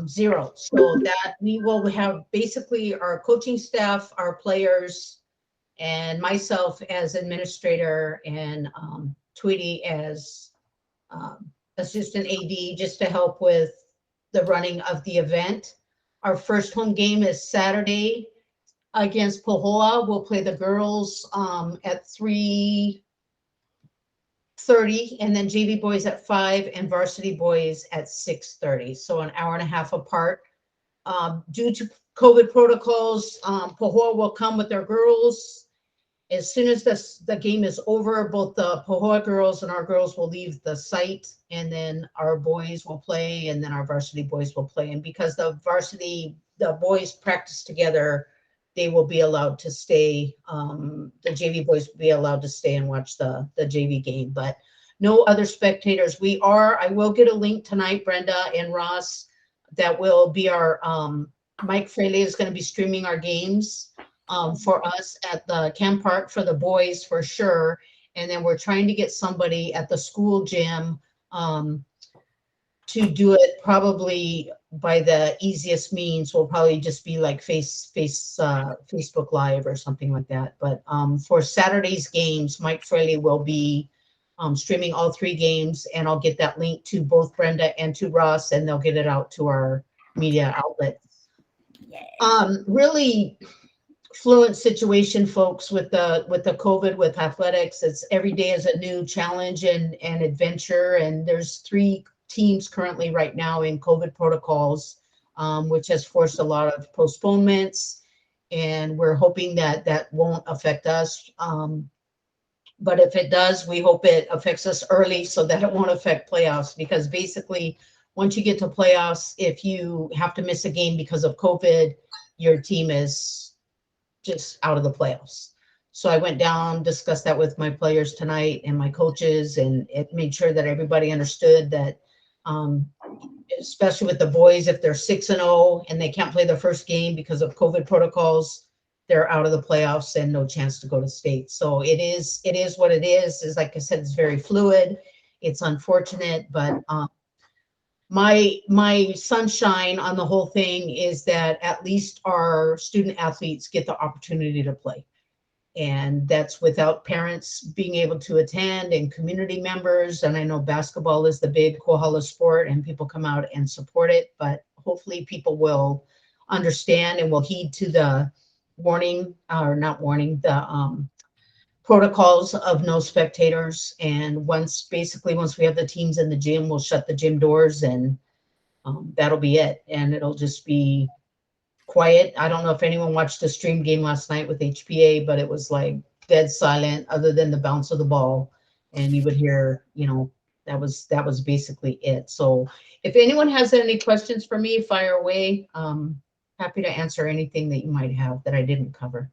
0. So that we will have basically our coaching staff, our players, and myself as administrator, and Tweety as assistant AD, just to help with the running of the event. Our first home game is Saturday against Pohoa. We'll play the girls at 3:30, and then JV boys at 5 and varsity boys at 6:30. So an hour and a half apart. Due to COVID protocols, Pohoa will come with their girls. As soon as the game is over, both the Pohoa girls and our girls will leave the site, and then our boys will play, and then our varsity boys will play. And because the boys practice together, they will be allowed to stay. The JV boys will be allowed to stay and watch the JV game, but no other spectators. I will get a link tonight, Brenda and Ross, that will be our, Mike Fraley is going to be streaming our games for us at the Camp Park for the boys for sure. And then we're trying to get somebody at the school gym to do it probably by the easiest means. Will probably just be like Facebook Live or something like that. But for Saturday's games, Mike Fraley will be streaming all 3 games, and I'll get that link to both Brenda and to Ross, and they'll get it out to our media outlets. Really fluent situation, folks, with the COVID, with athletics. It's every day is a new challenge and adventure, and there's 3 teams currently right now in COVID protocols, which has forced a lot of postponements, and we're hoping that that won't affect us. But if it does, we hope it affects us early so that it won't affect playoffs, because basically once you get to playoffs, if you have to miss a game because of COVID, your team is just out of the playoffs. So I went down, discussed that with my players tonight and my coaches, and it made sure that everybody understood that, especially with the boys, if they're 6-0 and they can't play their first game because of COVID protocols, they're out of the playoffs and no chance to go to state. So it is what it is. Is like I said, it's very fluid. It's unfortunate, but my sunshine on the whole thing is that at least our student athletes get the opportunity to play. And that's without parents being able to attend and community members. And I know basketball is the big Kohala sport and people come out and support it, but hopefully people will understand and will heed to the protocols of no spectators. And once we have the teams in the gym, we'll shut the gym doors, and that'll be it. And it'll just be quiet. I don't know if anyone watched the stream game last night with HPA, but it was like dead silent other than the bounce of the ball. And you would hear, that was basically it. So if anyone has any questions for me, fire away. Happy to answer anything that you might have that I didn't cover.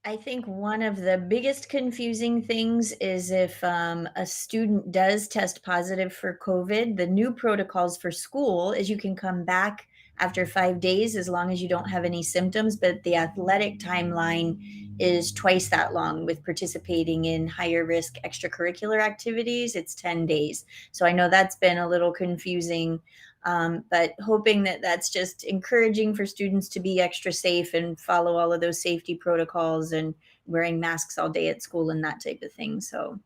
I think one of the biggest confusing things is if a student does test positive for COVID, the new protocols for school is you can come back after 5 days as long as you don't have any symptoms, but the athletic timeline is twice that long. With participating in higher risk extracurricular activities, it's 10 days. So I know that's been a little confusing, but hoping that that's just encouraging for students to be extra safe and follow all of those safety protocols and wearing masks all day at school and that type of thing. So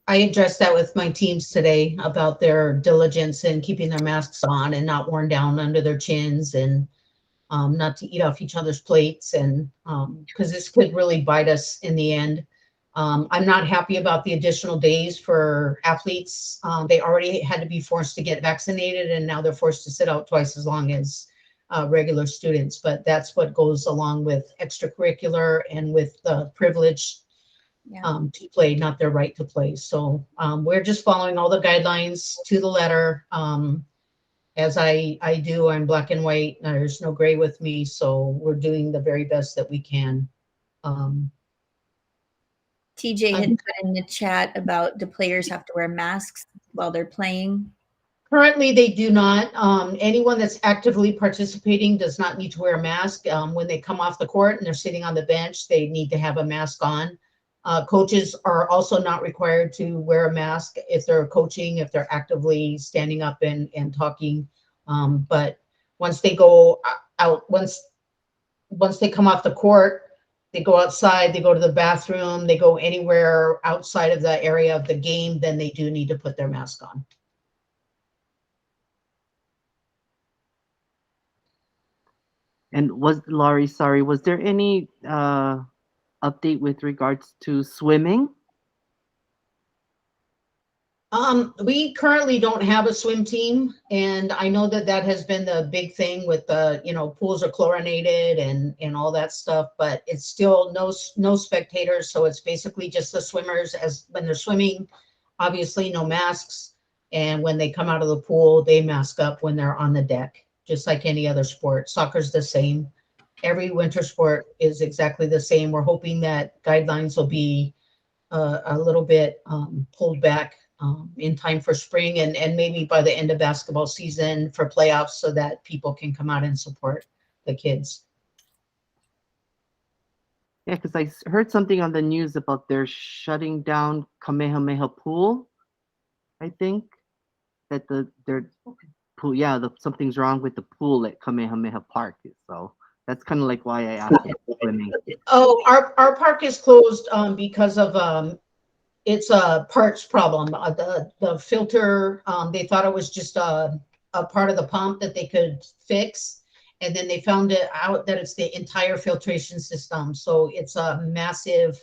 I addressed that with my teams today about their diligence in keeping their masks on and not worn down under their chins, and not to eat off each other's plates, and because this could really bite us in the end. I'm not happy about the additional days for athletes. They already had to be forced to get vaccinated, and now they're forced to sit out twice as long as regular students. But that's what goes along with extracurricular and with the privilege to play, not their right to play. So we're just following all the guidelines to the letter. As I do, I'm black and white. There's no gray with me. So we're doing the very best that we can. TJ had put in the chat about, do players have to wear masks while they're playing? Currently, they do not. Anyone that's actively participating does not need to wear a mask. When they come off the court and they're sitting on the bench, they need to have a mask on. Coaches are also not required to wear a mask if they're coaching, if they're actively standing up and talking. But once they go out, once they come off the court, they go outside, they go to the bathroom, they go anywhere outside of the area of the game, then they do need to put their mask on. And Laurie, sorry, was there any update with regards to swimming? We currently don't have a swim team, and I know that that has been the big thing with the, pools are chlorinated and all that stuff, but it's still no spectators. So it's basically just the swimmers as when they're swimming, obviously no masks. And when they come out of the pool, they mask up when they're on the deck, just like any other sport. Soccer's the same. Every winter sport is exactly the same. We're hoping that guidelines will be a little bit pulled back in time for spring and maybe by the end of basketball season for playoffs so that people can come out and support the kids. Yeah, because I heard something on the news about they're shutting down Kamehameha Pool. I think that their pool, something's wrong with the pool at Kamehameha Park. So that's kind of like why I asked about swimming. Oh, our park is closed because of it's a parts problem. The filter, they thought it was just a part of the pump that they could fix. And then they found it out that it's the entire filtration system. So it's a massive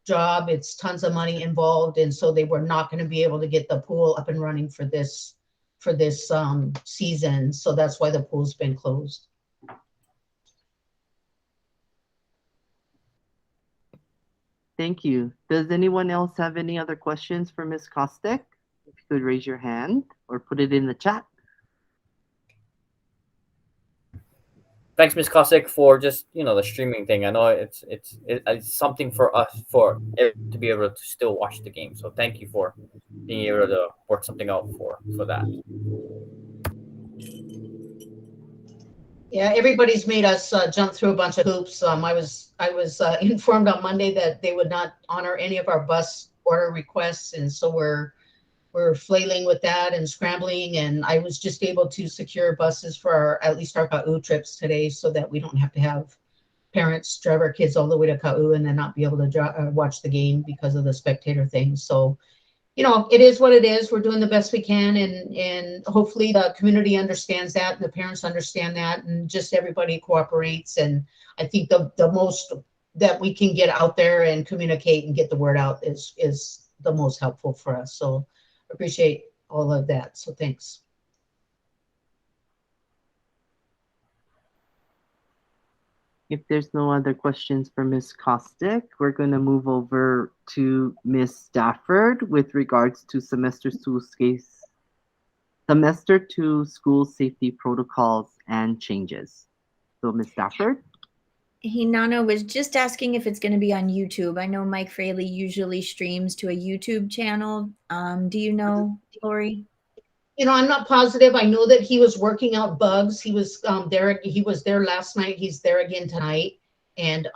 job. It's tons of money involved. And so they were not going to be able to get the pool up and running for this season. So that's why the pool's been closed. Thank you. Does anyone else have any other questions for Ms. Kostek? If you could raise your hand or put it in the chat. Thanks, Ms. Kostek, for just the streaming thing. I know it's something for us to be able to still watch the game. So thank you for being able to work something out for that. Yeah, everybody's made us jump through a bunch of hoops. I was informed on Monday that they would not honor any of our bus order requests, and so we're flailing with that and scrambling. And I was just able to secure buses for at least our Ka'u trips today, so that we don't have to have parents drive our kids all the way to Ka'u and then not be able to watch the game because of the spectator thing. So it is what it is. We're doing the best we can, and hopefully the community understands that, and the parents understand that, and just everybody cooperates. And I think the most that we can get out there and communicate and get the word out is the most helpful for us. So appreciate all of that. So thanks. If there's no other questions for Ms. Kostek, we're going to move over to Ms. Stafford with regards to semester two school safety protocols and changes. So Ms. Stafford? Hinano was just asking if it's going to be on YouTube. I know Mike Fraley usually streams to a YouTube channel. Do you know, Lori? I'm not positive. I know that he was working out bugs. He was there. He was there last night. He's there again tonight, and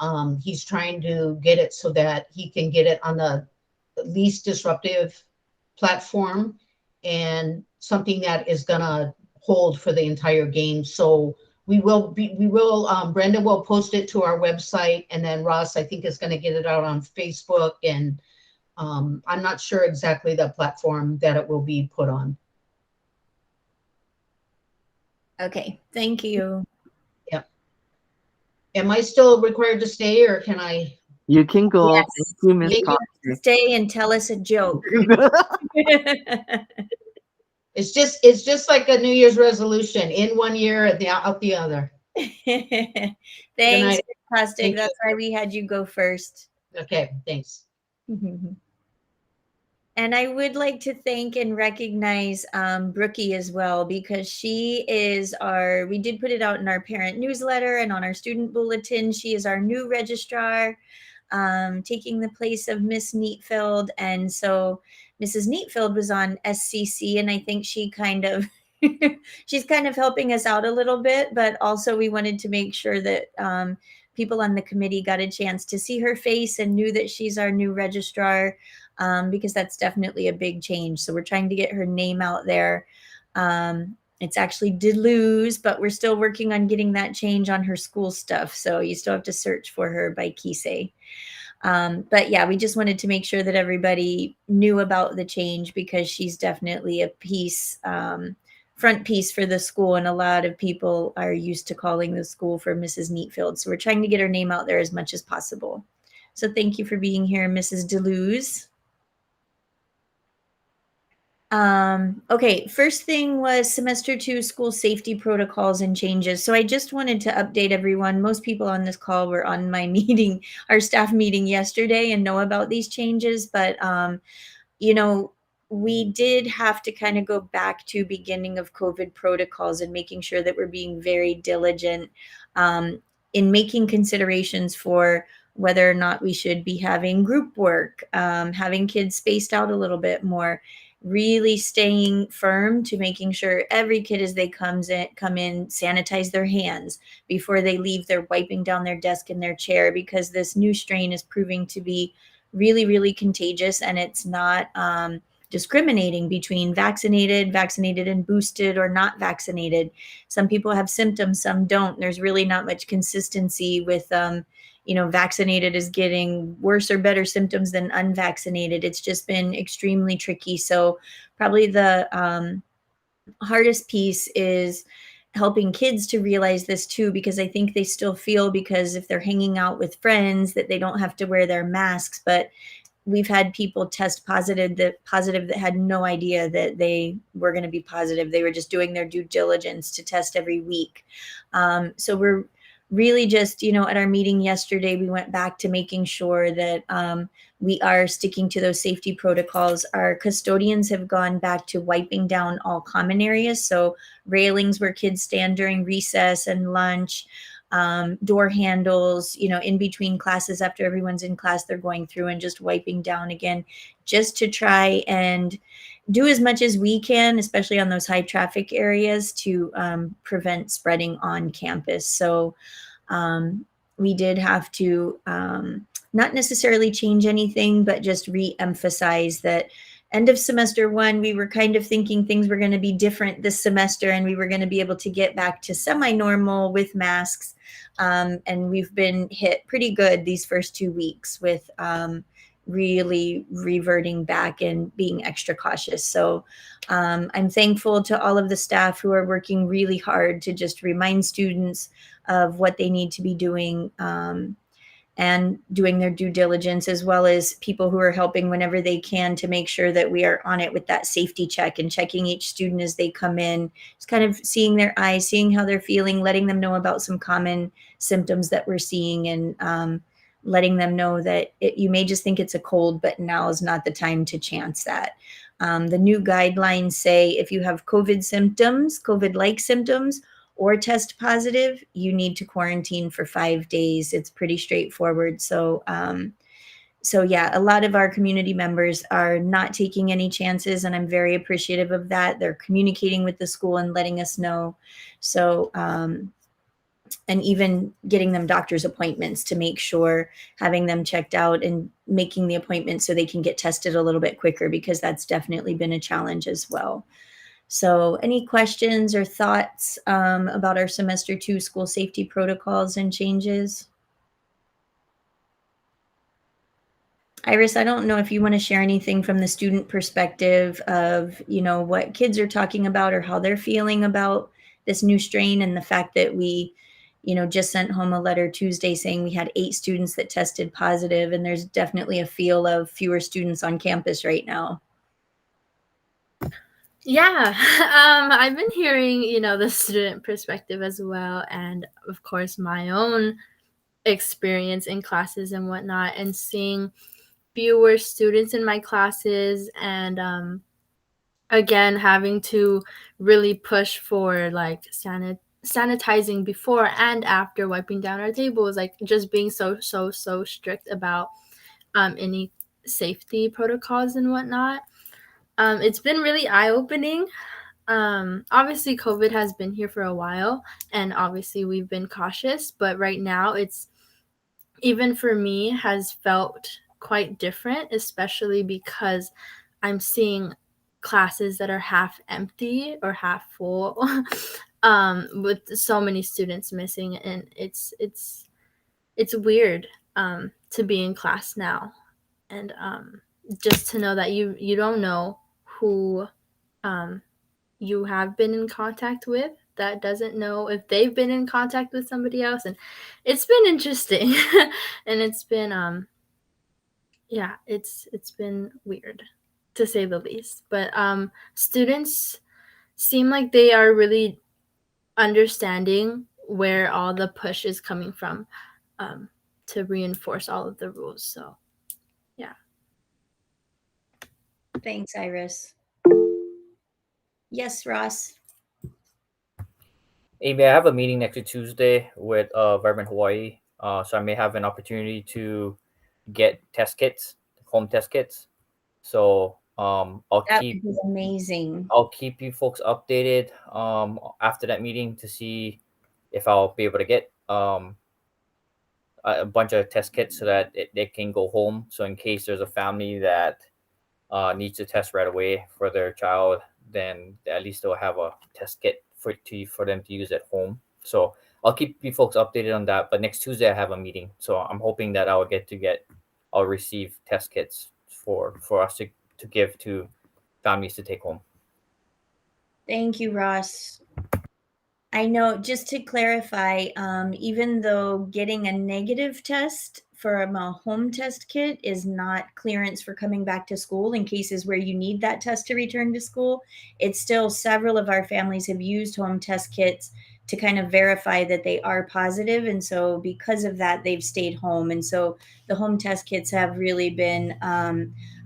he's trying to get it so that he can get it on the least disruptive platform and something that is gonna hold for the entire game. So Brenda will post it to our website, and then Ross, I think, is going to get it out on Facebook, and I'm not sure exactly the platform that it will be put on. Okay, thank you. Yep. Am I still required to stay, or can I? You can go. Yes. Thank you, Ms. Kostek. Stay and tell us a joke. It's just like a New Year's resolution: in one year and out the other. Thanks, Kostek. That's why we had you go first. Okay, thanks. And I would like to thank and recognize Brookie as well, because she is we did put it out in our parent newsletter and on our student bulletin. She is our new registrar, taking the place of Miss Neatfield. And so Mrs. Neatfield was on SCC, and I think she she's kind of helping us out a little bit, but also we wanted to make sure that people on the committee got a chance to see her face and knew that she's our new registrar, because that's definitely a big change. So we're trying to get her name out there. It's actually Deleuze, but we're still working on getting that change on her school stuff. So you still have to search for her by Kisei. But yeah, we just wanted to make sure that everybody knew about the change, because she's definitely a piece, front piece for the school. And a lot of people are used to calling the school for Mrs. Neatfield. So we're trying to get her name out there as much as possible. So thank you for being here, Mrs. Deleuze. Okay, first thing was semester 2 school safety protocols and changes. So I just wanted to update everyone. Most people on this call were on my meeting, our staff meeting yesterday, and know about these changes. But, you know, we did have to kind of go back to beginning of COVID protocols and making sure that we're being very diligent in making considerations for whether or not we should be having group work, having kids spaced out a little bit more, really staying firm to making sure every kid as they come in sanitize their hands before they leave. They're wiping down their desk and their chair, because this new strain is proving to be really, really contagious, and it's not discriminating between vaccinated and boosted, or not vaccinated. Some people have symptoms, some don't. There's really not much consistency with vaccinated is getting worse or better symptoms than unvaccinated. It's just been extremely tricky. So probably the hardest piece is helping kids to realize this too, because I think they still feel, because if they're hanging out with friends, that they don't have to wear their masks. But we've had people test positive that had no idea that they were going to be positive. They were just doing their due diligence to test every week. So we're really just, at our meeting yesterday, we went back to making sure that we are sticking to those safety protocols. Our custodians have gone back to wiping down all common areas. So railings where kids stand during recess and lunch, door handles, in between classes, after everyone's in class, they're going through and just wiping down again, just to try and do as much as we can, especially on those high traffic areas, to prevent spreading on campus. So we did have to not necessarily change anything, but just re-emphasize that end of semester 1, we were kind of thinking things were going to be different this semester, and we were going to be able to get back to semi-normal with masks. And we've been hit pretty good these first 2 weeks with really reverting back and being extra cautious. So I'm thankful to all of the staff who are working really hard to just remind students of what they need to be doing, and doing their due diligence, as well as people who are helping whenever they can to make sure that we are on it with that safety check and checking each student as they come in, just kind of seeing their eyes, seeing how they're feeling, letting them know about some common symptoms that we're seeing, and letting them know that you may just think it's a cold, but now is not the time to chance that. The new guidelines say if you have COVID-like symptoms, or test positive, you need to quarantine for 5 days. It's pretty straightforward. So yeah, a lot of our community members are not taking any chances, and I'm very appreciative of that. They're communicating with the school and letting us know. So, and even getting them doctor's appointments to make sure, having them checked out and making the appointment so they can get tested a little bit quicker, because that's definitely been a challenge as well. So any questions or thoughts about our semester 2 school safety protocols and changes? Iris, I don't know if you want to share anything from the student perspective of, what kids are talking about or how they're feeling about this new strain, and the fact that we, just sent home a letter Tuesday saying we had 8 students that tested positive, and there's definitely a feel of fewer students on campus right now. Yeah, I've been hearing, the student perspective as well, and of course my own experience in classes and whatnot, and seeing fewer students in my classes, and again having to really push for like sanitizing before and after, wiping down our tables, like just being so strict about any safety protocols and whatnot. It's been really eye-opening. Obviously COVID has been here for a while, and obviously we've been cautious, but right now it's even for me, has felt quite different, especially because I'm seeing classes that are half empty or half full, with so many students missing, and it's weird to be in class now, and just to know that you don't know who you have been in contact with that doesn't know if they've been in contact with somebody else, and it's been interesting. And it's been yeah, it's been weird, to say the least. But students seem like they are really understanding where all the push is coming from, to reinforce all of the rules. So yeah. Thanks, Iris. Yes, Ross. Amy, I have a meeting next Tuesday with Vibrant Hawaii. So I may have an opportunity to get test kits, home test kits. So That would be amazing. I'll keep you folks updated after that meeting to see if I'll be able to get a bunch of test kits so that they can go home. So in case there's a family that needs to test right away for their child, then at least they'll have a test kit for them to use at home. So I'll keep you folks updated on that. But next Tuesday I have a meeting, so I'm hoping that I'll receive test kits for us to give to families to take home. Thank you, Ross. I know, just to clarify, even though getting a negative test from a home test kit is not clearance for coming back to school in cases where you need that test to return to school, it's still, several of our families have used home test kits to kind of verify that they are positive. And so because of that, they've stayed home. And so the home test kits have really been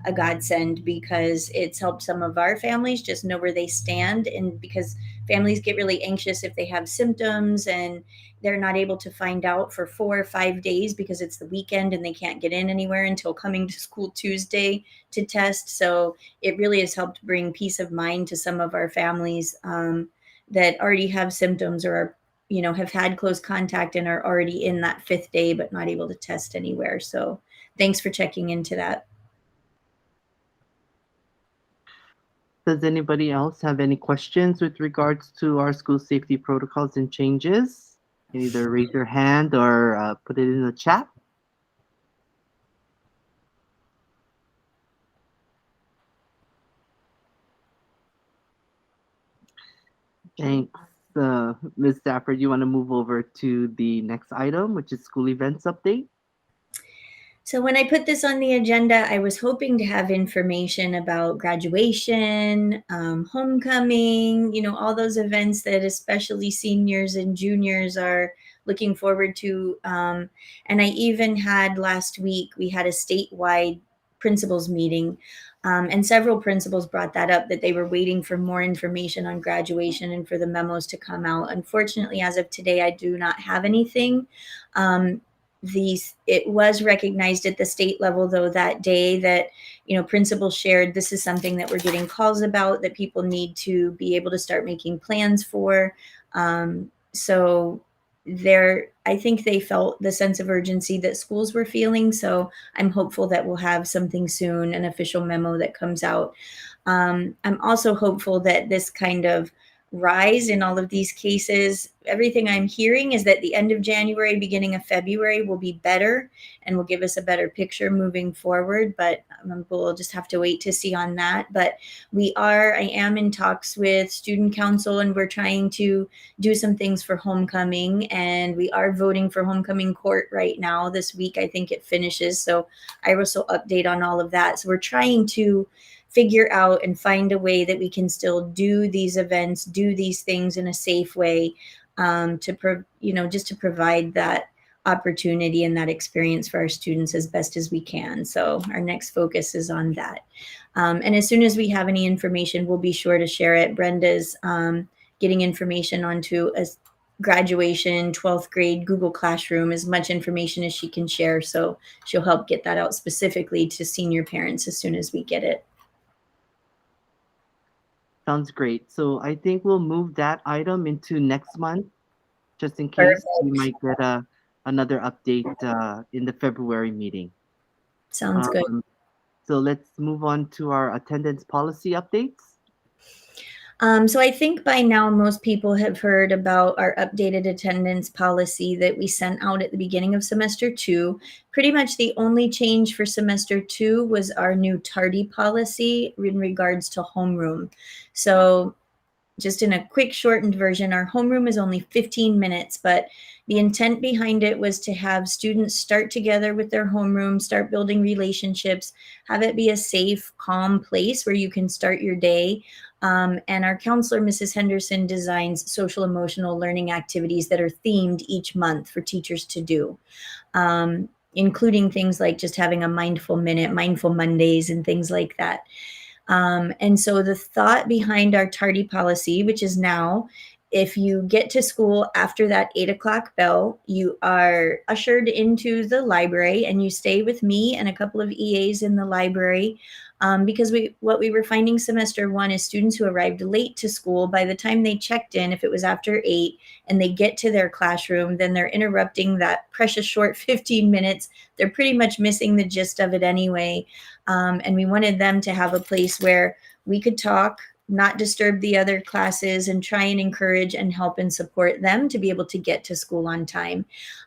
a godsend, because it's helped some of our families just know where they stand. And because families get really anxious if they have symptoms and they're not able to find out for 4 or 5 days because it's the weekend and they can't get in anywhere until coming to school Tuesday to test. So it really has helped bring peace of mind to some of our families that already have symptoms or are, have had close contact and are already in that 5th day but not able to test anywhere. So thanks for checking into that. Does anybody else have any questions with regards to our school safety protocols and changes? You can either raise your hand or put it in the chat. Thanks. Ms. Stafford, you want to move over to the next item, which is school events update? So when I put this on the agenda, I was hoping to have information about graduation, homecoming, all those events that especially seniors and juniors are looking forward to. And I even had last week, we had a statewide principals meeting, and several principals brought that up, that they were waiting for more information on graduation and for the memos to come out. Unfortunately, as of today, I do not have anything. It was recognized at the state level, though, that day that principals shared, this is something that we're getting calls about, that people need to be able to start making plans for. So I think they felt the sense of urgency that schools were feeling. So I'm hopeful that we'll have something soon, an official memo that comes out. I'm also hopeful that this kind of rise in all of these cases, everything I'm hearing is that the end of January, beginning of February will be better and will give us a better picture moving forward. But we'll just have to wait to see on that. But I am in talks with student council, and we're trying to do some things for homecoming, and we are voting for homecoming court right now. This week, I think it finishes. So I also update on all of that. So we're trying to figure out and find a way that we can still do these events, do these things in a safe way, just to provide that opportunity and that experience for our students as best as we can. So our next focus is on that. And as soon as we have any information, we'll be sure to share it. Brenda's getting information onto a graduation 12th grade Google Classroom, as much information as she can share. So she'll help get that out specifically to senior parents as soon as we get it. Sounds great. So I think we'll move that item into next month, just in case Perfect. we might get a another update in the February meeting. Sounds good. So let's move on to our attendance policy updates. So I think by now most people have heard about our updated attendance policy that we sent out at the beginning of semester 2. Pretty much the only change for semester 2 was our new tardy policy in regards to homeroom. So just in a quick shortened version, our homeroom is only 15 minutes, but the intent behind it was to have students start together with their homeroom, start building relationships, have it be a safe, calm place where you can start your day. And our counselor, Mrs. Henderson, designs social emotional learning activities that are themed each month for teachers to do, including things like just having a mindful minute, mindful Mondays, and things like that. And so the thought behind our tardy policy, which is now, if you get to school after that 8 o'clock bell, you are ushered into the library and you stay with me and a couple of EAs in the library. Because what we were finding semester 1 is students who arrived late to school, by the time they checked in, if it was after 8 and they get to their classroom, then they're interrupting that precious short 15 minutes. They're pretty much missing the gist of it anyway. And we wanted them to have a place where we could talk, not disturb the other classes, and try and encourage and help and support them to be able to get to school on time.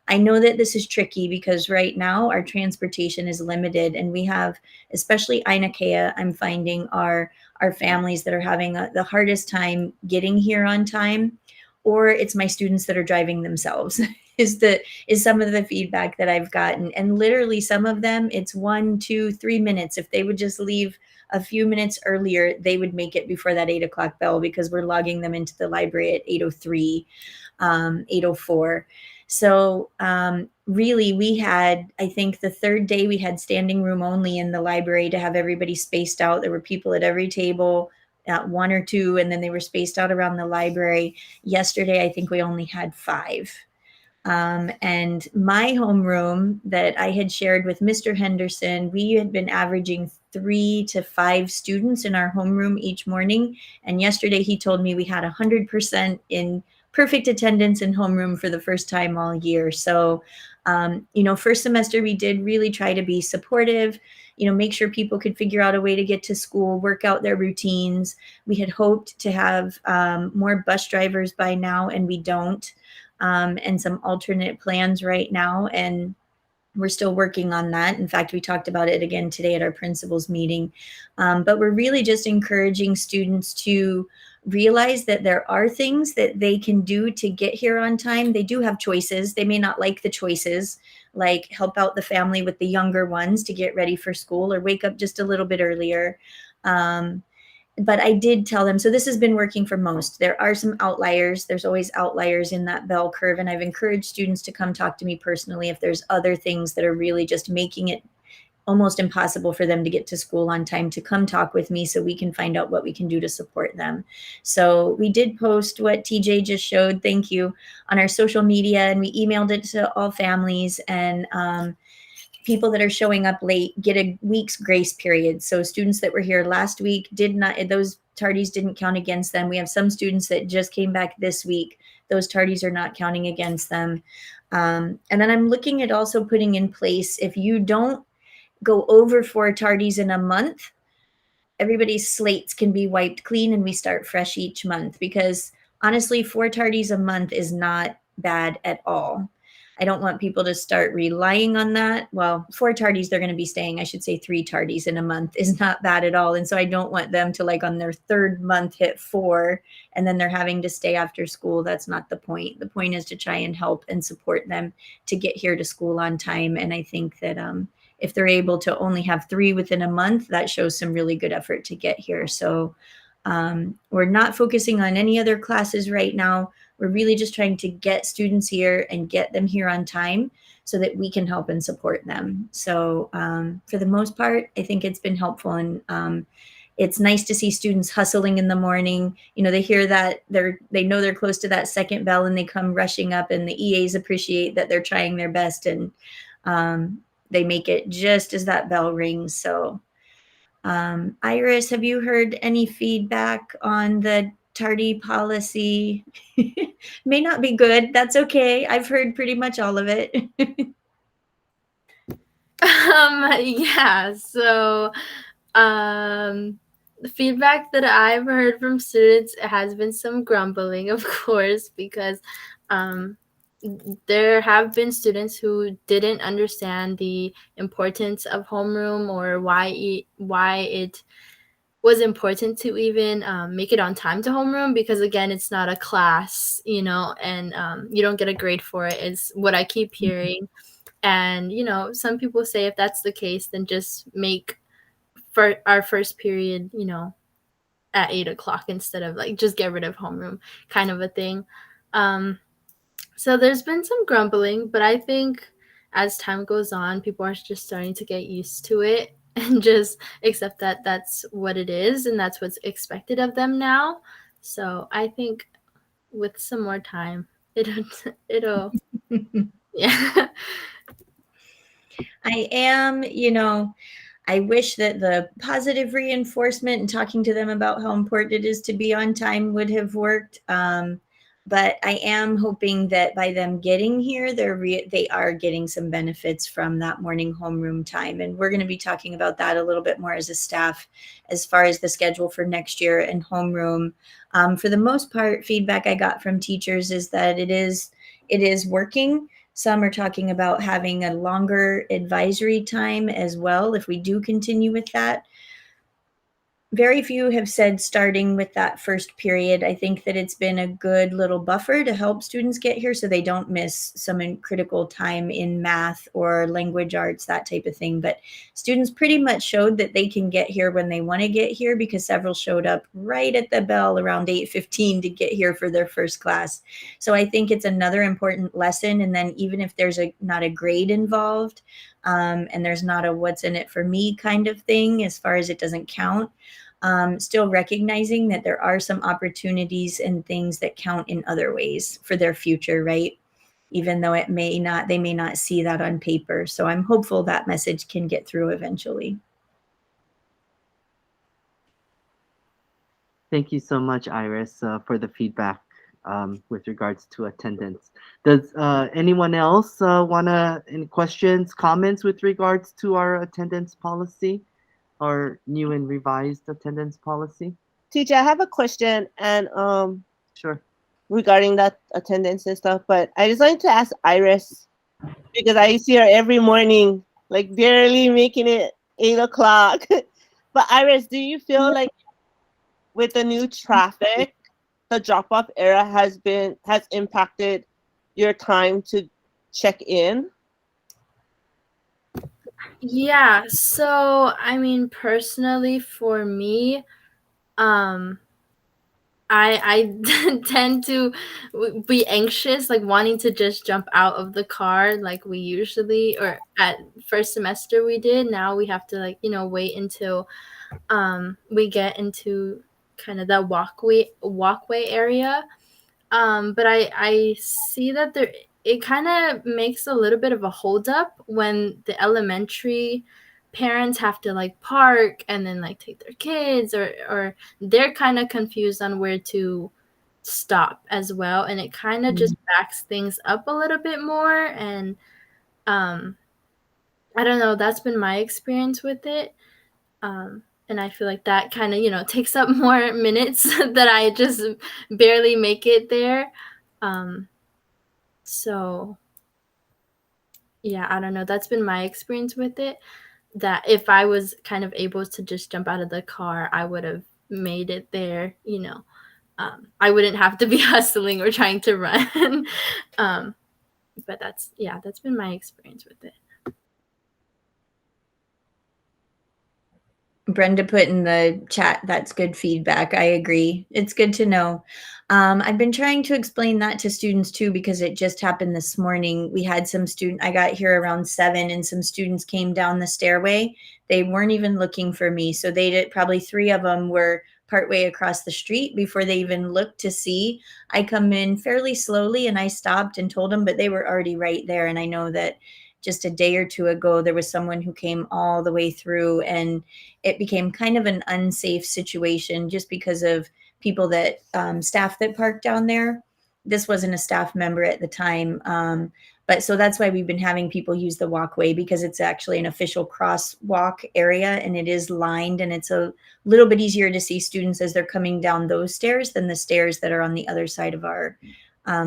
I know that this is tricky because right now our transportation is limited, and we have, especially Ainakea, I'm finding our families that are having the hardest time getting here on time, or it's my students that are driving themselves. is some of the feedback that I've gotten. And literally some of them, it's 1, 2, 3 minutes. If they would just leave a few minutes earlier, they would make it before that 8 o'clock bell, because we're logging them into the library at 8:03, 8:04. So really we had, I think the third day we had standing room only in the library to have everybody spaced out. There were people at every table, 1 or 2, and then they were spaced out around the library. Yesterday, I think we only had 5. And my homeroom that I had shared with Mr. Henderson, we had been averaging 3 to 5 students in our homeroom each morning. And yesterday he told me we had 100% in perfect attendance in homeroom for the first time all year. So, first semester we did really try to be supportive, make sure people could figure out a way to get to school, work out their routines. We had hoped to have more bus drivers by now, and we don't. And some alternate plans right now. And we're still working on that. In fact, we talked about it again today at our principals meeting. But we're really just encouraging students to realize that there are things that they can do to get here on time. They do have choices. They may not like the choices, like help out the family with the younger ones to get ready for school, or wake up just a little bit earlier. But I did tell them, so this has been working for most. There are some outliers. There's always outliers in that bell curve. And I've encouraged students to come talk to me personally if there's other things that are really just making it almost impossible for them to get to school on time, to come talk with me so we can find out what we can do to support them. So we did post what TJ just showed, thank you, on our social media, and we emailed it to all families. And people that are showing up late get a week's grace period. So students that were here last week those tardies didn't count against them. We have some students that just came back this week. Those tardies are not counting against them. And then I'm looking at also putting in place, if you don't go over 4 tardies in a month, everybody's slates can be wiped clean and we start fresh each month, because honestly, 4 tardies a month is not bad at all. I don't want people to start relying on that. Well, 4 tardies, they're going to be staying. I should say 3 tardies in a month is not bad at all. And so I don't want them to, like, on their 3rd month hit 4 and then they're having to stay after school. That's not the point. The point is to try and help and support them to get here to school on time. And I think that if they're able to only have 3 within a month, that shows some really good effort to get here. So we're not focusing on any other classes right now. We're really just trying to get students here and get them here on time so that we can help and support them. So for the most part, I think it's been helpful. And it's nice to see students hustling in the morning. They hear that they know they're close to that second bell and they come rushing up, and the EAs appreciate that they're trying their best, and they make it just as that bell rings. So Iris, have you heard any feedback on the tardy policy may not be good. That's okay. I've heard pretty much all of it. Yeah, so the feedback that I've heard from students has been some grumbling, of course, because there have been students who didn't understand the importance of homeroom or why it was important to even make it on time to homeroom, because again, it's not a class, and you don't get a grade for it, is what I keep hearing. And some people say if that's the case, then just make for our first period at 8 o'clock instead of like just get rid of homeroom kind of a thing. So there's been some grumbling, but I think as time goes on, people are just starting to get used to it and just accept that that's what it is and that's what's expected of them now. So I think with some more time, it'll yeah. I am, I wish that the positive reinforcement and talking to them about how important it is to be on time would have worked. But I am hoping that by them getting here, they are getting some benefits from that morning homeroom time. And we're going to be talking about that a little bit more as a staff, as far as the schedule for next year and homeroom. For the most part, feedback I got from teachers is that it is working. Some are talking about having a longer advisory time as well, if we do continue with that. Very few have said starting with that first period. I think that it's been a good little buffer to help students get here so they don't miss some critical time in math or language arts, that type of thing. But students pretty much showed that they can get here when they want to get here, because several showed up right at the bell around 8:15 to get here for their first class. So I think it's another important lesson. And then even if there's not a grade involved, and there's not a what's in it for me kind of thing, as far as it doesn't count, still recognizing that there are some opportunities and things that count in other ways for their future, right? Even though they may not see that on paper. So I'm hopeful that message can get through eventually. Thank you so much, Iris, for the feedback with regards to attendance. Does anyone else any questions, comments with regards to our attendance policy? Our new and revised attendance policy? Teacher, I have a question and Sure. regarding that attendance and stuff, but I just wanted to ask Iris, because I see her every morning, like barely making it 8 o'clock. But Iris, do you feel like with the new traffic, the drop-off era has impacted your time to check in? Yeah, so I mean, personally for me, I tend to be anxious, like wanting to just jump out of the car like we usually, or at first semester we did. Now we have to wait until we get into kind of that walkway area. But I see that it kind of makes a little bit of a holdup when the elementary parents have to park and then take their kids, or they're kind of confused on where to stop as well, and it kind of just backs things up a little bit more. And I don't know, that's been my experience with it. And I feel like that kind of, takes up more minutes that I just barely make it there. So yeah, I don't know. That's been my experience with it, that if I was kind of able to just jump out of the car, I would have made it there, I wouldn't have to be hustling or trying to run. But that's been my experience with it. Brenda put in the chat, that's good feedback. I agree. It's good to know. I've been trying to explain that to students too, because it just happened this morning. We had I got here around 7 and some students came down the stairway. They weren't even looking for me. So probably 3 of them were partway across the street before they even looked to see. I come in fairly slowly and I stopped and told them, but they were already right there. And I know that just a day or two ago, there was someone who came all the way through, and it became kind of an unsafe situation just because of people that staff that park down there. This wasn't a staff member at the time. But so that's why we've been having people use the walkway, because it's actually an official crosswalk area and it is lined, and it's a little bit easier to see students as they're coming down those stairs than the stairs that are on the other side of our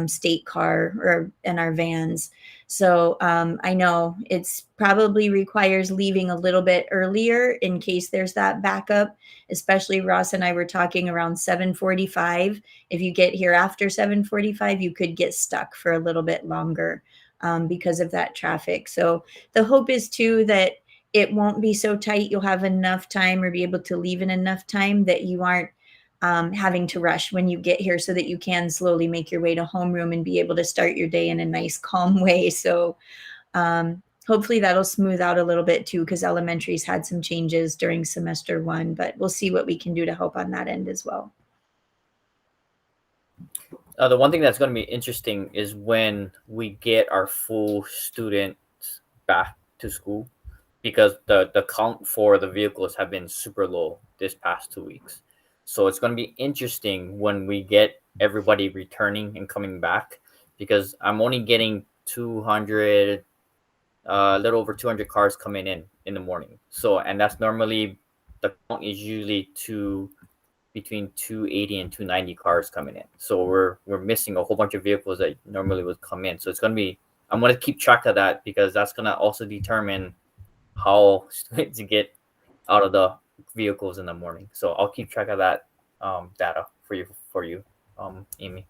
state car and our vans. So I know it's probably requires leaving a little bit earlier in case there's that backup, especially Ross and I were talking around 7:45. If you get here after 7:45, you could get stuck for a little bit longer because of that traffic. So the hope is too that it won't be so tight. You'll have enough time or be able to leave in enough time that you aren't having to rush when you get here, so that you can slowly make your way to homeroom and be able to start your day in a nice, calm way. So hopefully that'll smooth out a little bit too, because elementary's had some changes during semester 1, but we'll see what we can do to help on that end as well. The one thing that's going to be interesting is when we get our full students back to school, because the count for the vehicles have been super low this past 2 weeks. So it's going to be interesting when we get everybody returning and coming back, because I'm only getting 200, a little over 200 cars coming in the morning. So, and that's normally, the count is usually between 280 and 290 cars coming in. So we're missing a whole bunch of vehicles that normally would come in. So it's going to be, I'm going to keep track of that, because that's going to also determine how students get out of the vehicles in the morning. So I'll keep track of that data for you, Amy.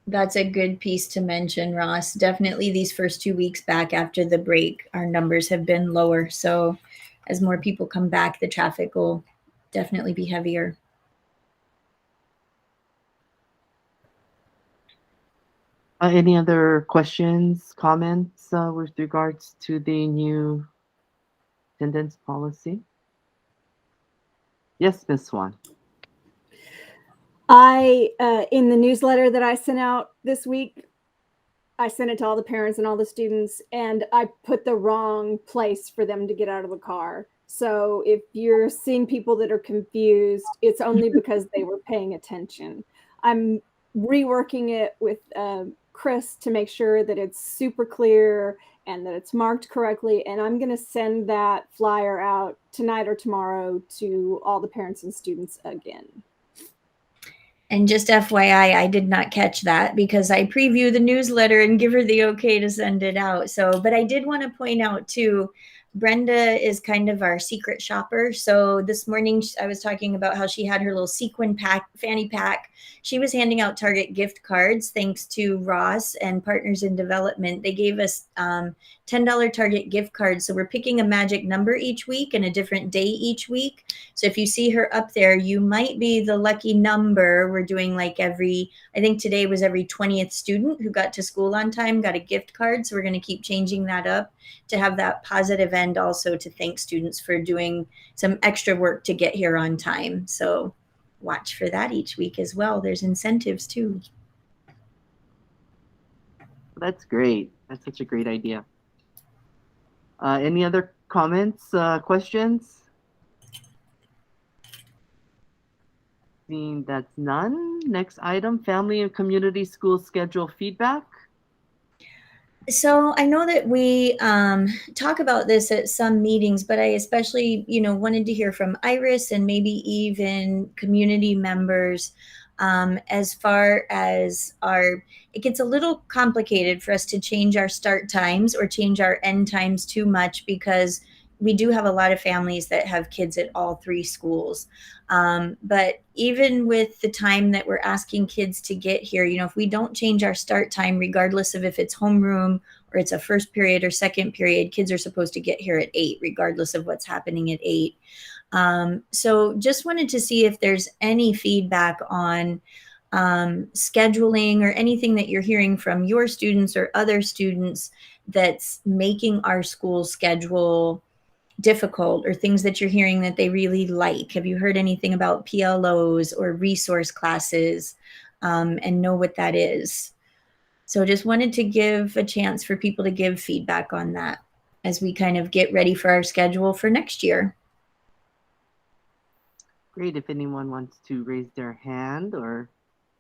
That's a good piece to mention, Ross. Definitely these first 2 weeks back after the break, our numbers have been lower. So as more people come back, the traffic will definitely be heavier. Any other questions, comments with regards to the new attendance policy? Yes, Ms. Swan. In the newsletter that I sent out this week, I sent it to all the parents and all the students, and I put the wrong place for them to get out of the car. So if you're seeing people that are confused, it's only because they were paying attention. I'm reworking it with Chris to make sure that it's super clear and that it's marked correctly. And I'm going to send that flyer out tonight or tomorrow to all the parents and students again. And just FYI, I did not catch that because I preview the newsletter and give her the okay to send it out. So, but I did want to point out too, Brenda is kind of our secret shopper. So this morning I was talking about how she had her little sequin fanny pack. She was handing out Target gift cards thanks to Ross and Partners in Development. They gave us $10 Target gift cards. So we're picking a magic number each week and a different day each week. So if you see her up there, you might be the lucky number. We're doing like I think today was every 20th student who got to school on time got a gift card. So we're going to keep changing that up to have that positive end, also to thank students for doing some extra work to get here on time. So watch for that each week as well. There's incentives too. That's great. That's such a great idea. Any other comments, questions? Seeing that's none. Next item, family and community school schedule feedback. So I know that we talk about this at some meetings, but I especially, wanted to hear from Iris and maybe even community members as far as it gets a little complicated for us to change our start times or change our end times too much, because we do have a lot of families that have kids at all three schools. But even with the time that we're asking kids to get here, if we don't change our start time, regardless of if it's homeroom or it's a first period or second period, kids are supposed to get here at 8, regardless of what's happening at 8. So just wanted to see if there's any feedback on scheduling or anything that you're hearing from your students or other students that's making our school schedule difficult, or things that you're hearing that they really like. Have you heard anything about PLOs or resource classes and know what that is? So just wanted to give a chance for people to give feedback on that as we kind of get ready for our schedule for next year. Great. If anyone wants to raise their hand or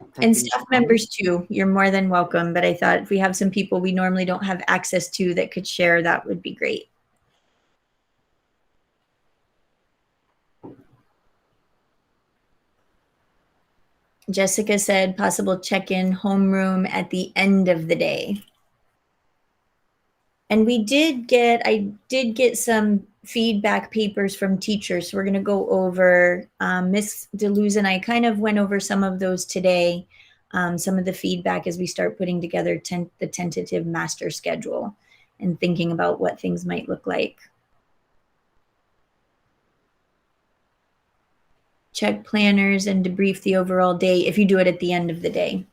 type And in staff comments. members too, you're more than welcome. But I thought if we have some people we normally don't have access to that could share, that would be great. Jessica said possible check-in homeroom at the end of the day. And I did get some feedback papers from teachers. So we're going to go over, Miss DeLuz and I kind of went over some of those today, some of the feedback as we start putting together the tentative master schedule and thinking about what things might look like. Check planners and debrief the overall day if you do it at the end of the day.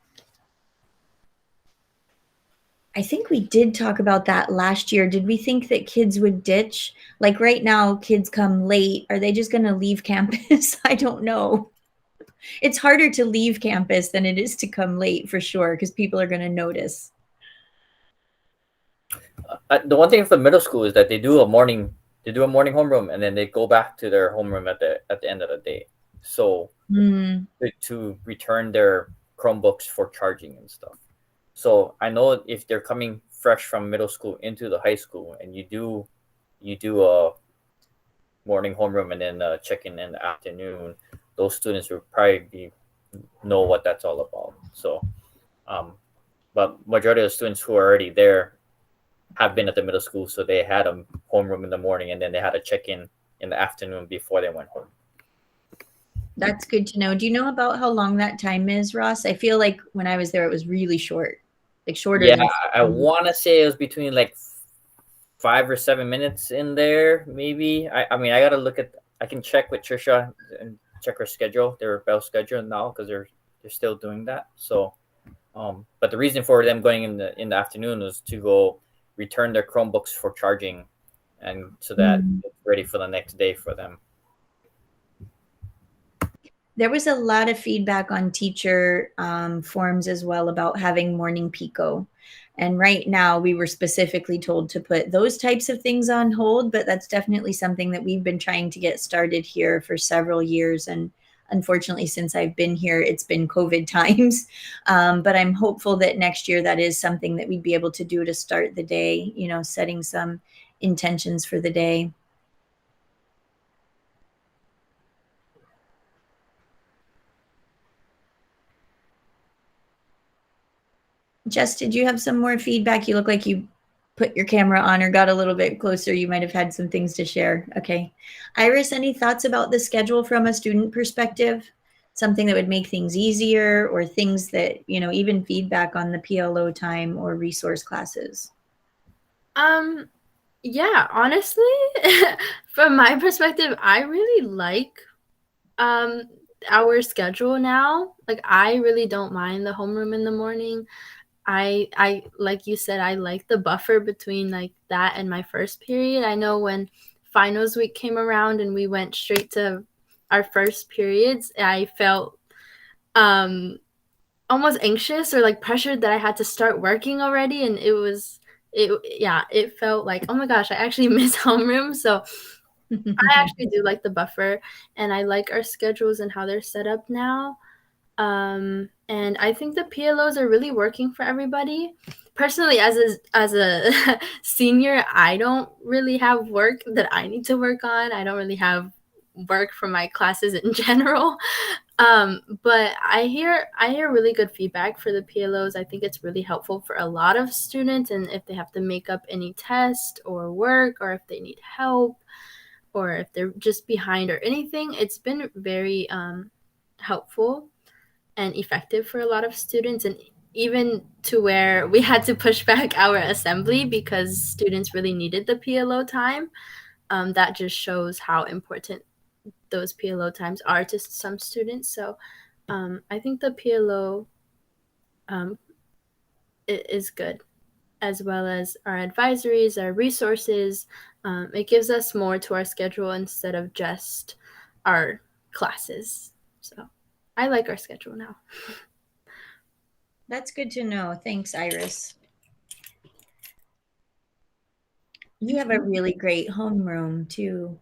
I think we did talk about that last year. Did we think that kids would ditch? Like right now, kids come late. Are they just going to leave campus? I don't know. It's harder to leave campus than it is to come late for sure, because people are going to notice. The one thing for middle school is that they do a morning homeroom, and then they go back to their homeroom at the end of the day. So to return their Chromebooks for charging and stuff. So I know if they're coming fresh from middle school into the high school, and you do a morning homeroom and then check-in in the afternoon, those students will probably know what that's all about. So, but majority of the students who are already there have been at the middle school, so they had a homeroom in the morning, and then they had a check-in in the afternoon before they went home. That's good to know. Do you know about how long that time is, Ross? I feel like when I was there, it was really short, like shorter. Yeah, than I want to say it was between like 5 or 7 minutes in there, maybe. I mean, I can check with Trisha and check her schedule, their bell schedule now, because they're still doing that. So, but the reason for them going in the afternoon was to go return their Chromebooks for charging, and so that it's ready for the next day for them. There was a lot of feedback on teacher forums as well about having morning PICO. And right now we were specifically told to put those types of things on hold, but that's definitely something that we've been trying to get started here for several years. And unfortunately, since I've been here, it's been COVID times. But I'm hopeful that next year that is something that we'd be able to do to start the day, you know, setting some intentions for the day. Jess, did you have some more feedback? You look like you put your camera on or got a little bit closer. You might have had some things to share. Okay. Iris, any thoughts about the schedule from a student perspective? Something that would make things easier, or things that, you know, even feedback on the PLO time or resource classes? Yeah, honestly, from my perspective, I really like our schedule now. Like, I really don't mind the homeroom in the morning. I like you said, I like the buffer between like that and my first period. I know when finals week came around and we went straight to our first periods, I felt almost anxious or like pressured that I had to start working already, and it felt like, oh my gosh, I actually miss homeroom. So I actually do like the buffer, and I like our schedules and how they're set up now. And I think the PLOs are really working for everybody. Personally, as a senior, I don't really have work that I need to work on. I don't really have work for my classes in general. But I hear really good feedback for the PLOs. I think it's really helpful for a lot of students, and if they have to make up any test or work, or if they need help, or if they're just behind or anything, it's been very helpful and effective for a lot of students, and even to where we had to push back our assembly because students really needed the PLO time. That just shows how important those PLO times are to some students. So I think the PLO is good, as well as our advisories, our resources. It gives us more to our schedule instead of just our classes. So I like our schedule now. That's good to know. Thanks, Iris. You have a really great homeroom too.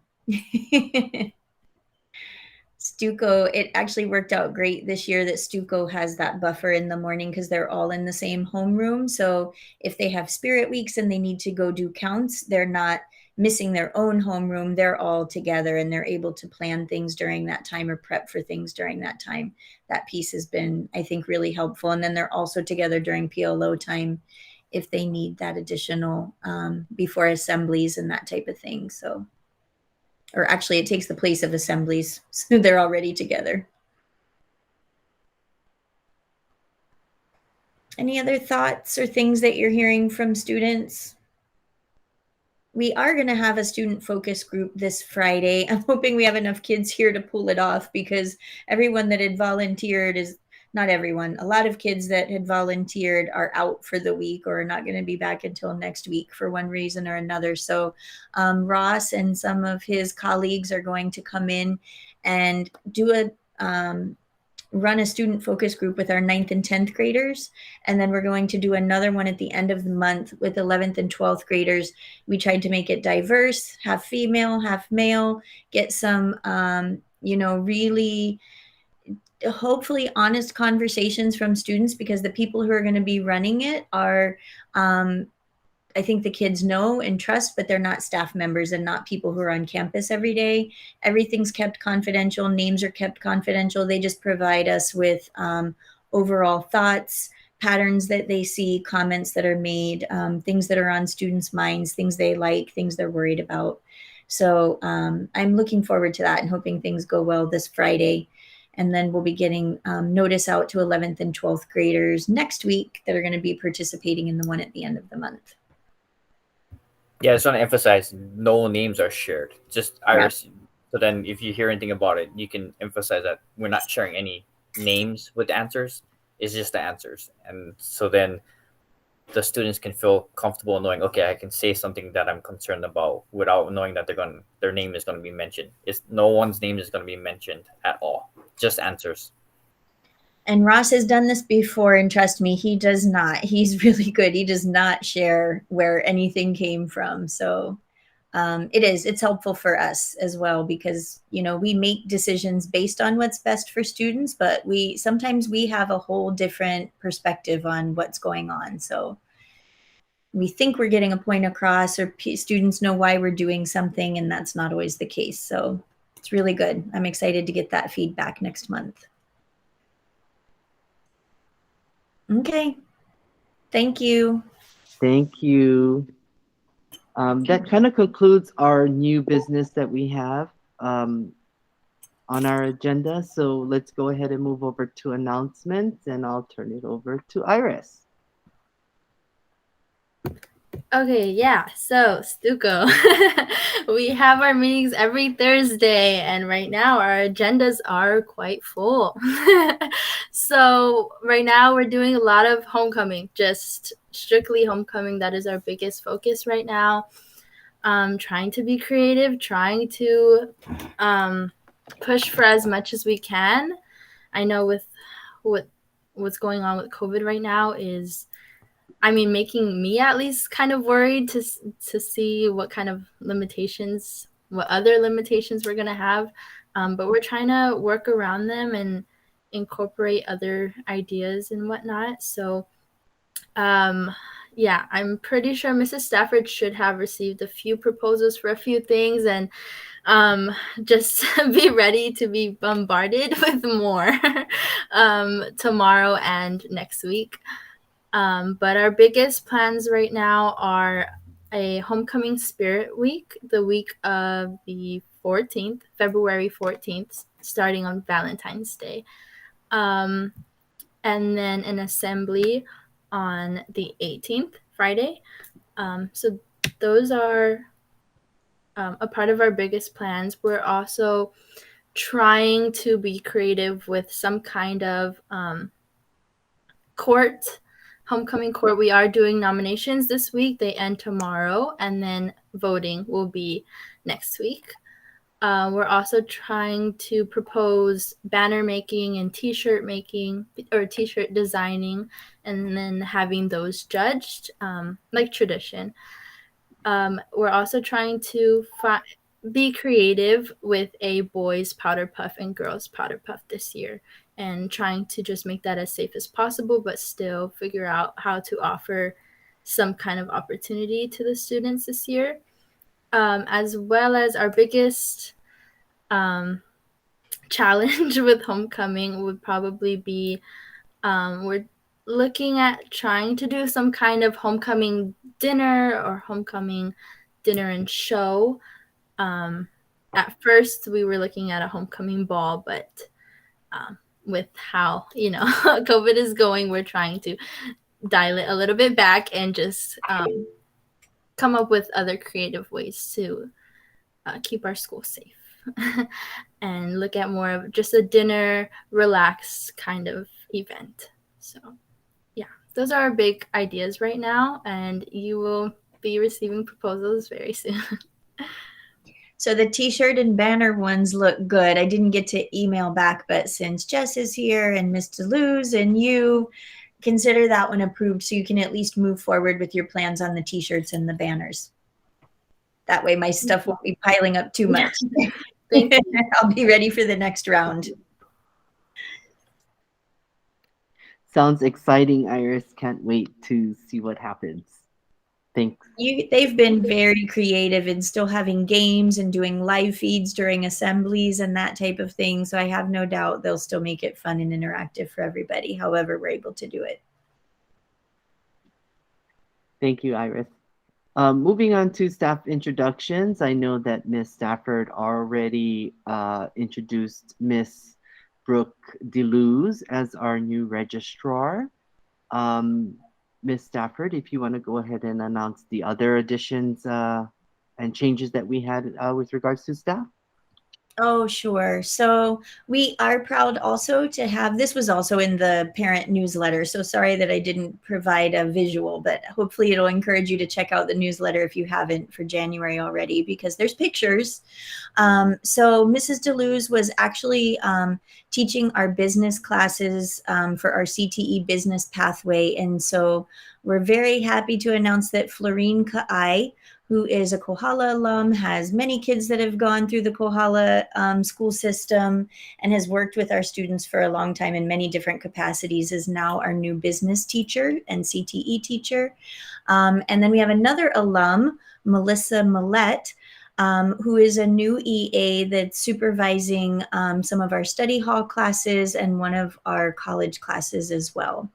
STUCO, it actually worked out great this year that STUCO has that buffer in the morning because they're all in the same homeroom. So if they have spirit weeks and they need to go do counts, they're not missing their own homeroom. They're all together and they're able to plan things during that time or prep for things during that time. That piece has been, I think, really helpful. And then they're also together during PLO time if they need that additional before assemblies and that type of thing. So, or actually it takes the place of assemblies. So they're already together. Any other thoughts or things that you're hearing from students? We are going to have a student focus group this Friday. I'm hoping we have enough kids here to pull it off because everyone that had volunteered is, not everyone, a lot of kids that had volunteered are out for the week or are not going to be back until next week for one reason or another. So Ross and some of his colleagues are going to come in and do run a student focus group with our 9th and 10th graders. And then we're going to do another one at the end of the month with 11th and 12th graders. We tried to make it diverse, half female, half male, get some, really hopefully honest conversations from students because the people who are going to be running it are, I think the kids know and trust, but they're not staff members and not people who are on campus every day. Everything's kept confidential. Names are kept confidential. They just provide us with overall thoughts, patterns that they see, comments that are made, things that are on students' minds, things they like, things they're worried about. So I'm looking forward to that and hoping things go well this Friday. And then we'll be getting notice out to 11th and 12th graders next week that are going to be participating in the one at the end of the month. Yeah, I just want to emphasize no names are shared, just Iris. Yeah. So then if you hear anything about it, you can emphasize that we're not sharing any names with the answers. It's just the answers. And so then the students can feel comfortable knowing, okay, I can say something that I'm concerned about without knowing that their name is going to be mentioned. No one's name is going to be mentioned at all, just answers. And Ross has done this before, and trust me, he does not. He's really good. He does not share where anything came from. So it's helpful for us as well because, we make decisions based on what's best for students, but sometimes we have a whole different perspective on what's going on. So we think we're getting a point across or students know why we're doing something, and that's not always the case. So it's really good. I'm excited to get that feedback next month. Okay. Thank you. Thank you. That kind of concludes our new business that we have on our agenda. So let's go ahead and move over to announcements, and I'll turn it over to Iris. Okay, yeah. So STUCO, we have our meetings every Thursday, and right now our agendas are quite full. So right now we're doing a lot of homecoming, just strictly homecoming. That is our biggest focus right now. Trying to be creative, trying to push for as much as we can. I know with what's going on with COVID right now is, making me at least kind of worried to see what kind of limitations, what other limitations we're going to have. But we're trying to work around them and incorporate other ideas and whatnot. So, yeah, I'm pretty sure Mrs. Stafford should have received a few proposals for a few things, and just be ready to be bombarded with more tomorrow and next week. But our biggest plans right now are a homecoming spirit week, the week of the 14th, February 14th, starting on Valentine's Day. And then an assembly on the 18th, Friday. So those are a part of our biggest plans. We're also trying to be creative with some kind of homecoming court. We are doing nominations this week. They end tomorrow, and then voting will be next week. We're also trying to propose banner making and t-shirt making or t-shirt designing, and then having those judged like tradition. We're also trying to be creative with a boys powder puff and girls powder puff this year, and trying to just make that as safe as possible, but still figure out how to offer some kind of opportunity to the students this year. As well as our biggest challenge with homecoming would probably be we're looking at trying to do some kind of homecoming dinner or homecoming dinner and show. At first, we were looking at a homecoming ball, but with how COVID is going, we're trying to dial it a little bit back and just come up with other creative ways to keep our school safe and look at more of just a dinner, relaxed kind of event. So, yeah, those are our big ideas right now, and you will be receiving proposals very soon. So the t-shirt and banner ones look good. I didn't get to email back, but since Jess is here and Miss Deleuze and you, consider that one approved so you can at least move forward with your plans on the t-shirts and the banners. That way my stuff won't be piling up too much. Thank you. I'll be ready for the next round. Sounds exciting, Iris. Can't wait to see what happens. Thanks. They've been very creative in still having games and doing live feeds during assemblies and that type of thing. So I have no doubt they'll still make it fun and interactive for everybody, however we're able to do it. Thank you, Iris. Moving on to staff introductions. I know that Miss Stafford already introduced Miss Brooke Deleuze as our new registrar. Miss Stafford, if you want to go ahead and announce the other additions and changes that we had with regards to staff. Oh, sure. So we are proud also to have, this was also in the parent newsletter. So sorry that I didn't provide a visual, but hopefully it'll encourage you to check out the newsletter if you haven't for January already, because there's pictures. So Mrs. Deleuze was actually teaching our business classes for our CTE business pathway. And so we're very happy to announce that Florine Ka'ai, who is a Kohala alum, has many kids that have gone through the Kohala school system and has worked with our students for a long time in many different capacities, is now our new business teacher and CTE teacher. And then we have another alum, Melissa Millette, who is a new EA that's supervising some of our study hall classes and one of our college classes as well.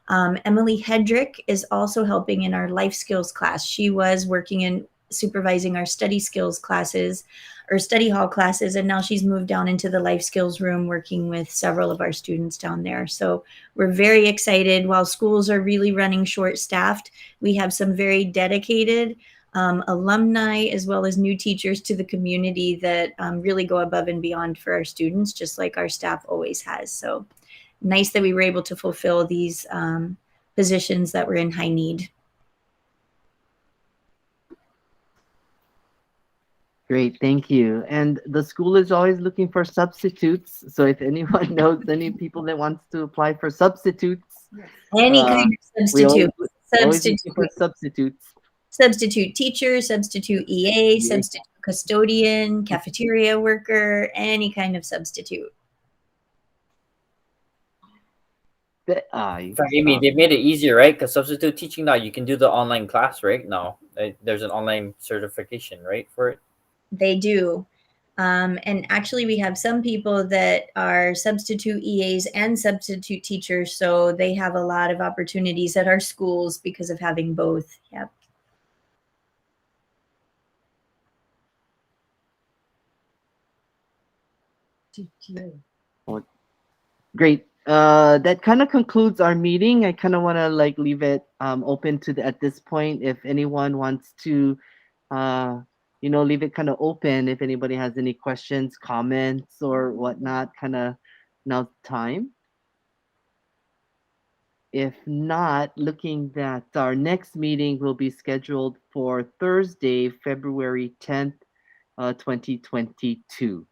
Emily Hedrick is also helping in our life skills class. She was working in supervising our study skills classes or study hall classes, and now she's moved down into the life skills room working with several of our students down there. So we're very excited. While schools are really running short staffed, we have some very dedicated alumni as well as new teachers to the community that really go above and beyond for our students, just like our staff always has. So nice that we were able to fulfill these positions that were in high need. Great, thank you. And the school is always looking for substitutes. So if anyone knows any people that wants to apply for substitutes, Any kind of substitute. always looking for substitutes. Substitute teacher, substitute EA, substitute custodian, cafeteria worker, any kind of substitute. Amy, they made it easier, right? Because substitute teaching now, you can do the online class, right? Now there's an online certification, right, for it. They do. And actually, we have some people that are substitute EAs and substitute teachers, so they have a lot of opportunities at our schools because of having both. Yep. Great. That kind of concludes our meeting. I kind of want to leave it open to at this point. If anyone wants to, leave it kind of open. If anybody has any questions, comments, or whatnot, kind of now's the time. If not, looking that our next meeting will be scheduled for Thursday, February 10th, 2022.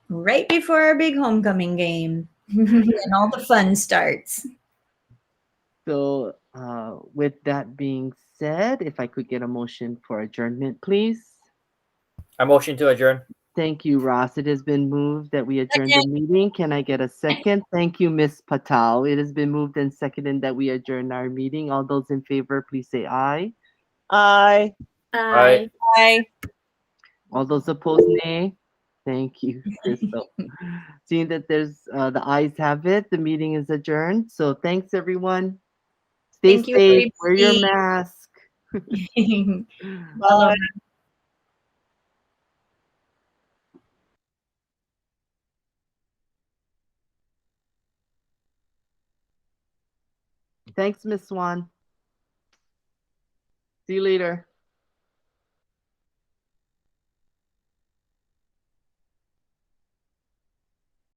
Right before our big homecoming game. And all the fun starts. So with that being said, if I could get a motion for adjournment, please. I motion to adjourn. Thank you, Ross. It has been moved that we adjourn the meeting. Can I get a second? Thank you, Miss Patel. It has been moved and seconded that we adjourn our meeting. All those in favor, please say aye. Aye. Aye. Bye. All those opposed, nay. Thank you, Crystal. Seeing that there's the ayes have it, the meeting is adjourned. So thanks, everyone. Stay Thank you, safe. Wear your everybody. mask. Aloha. Thanks, Miss Swan. See you later.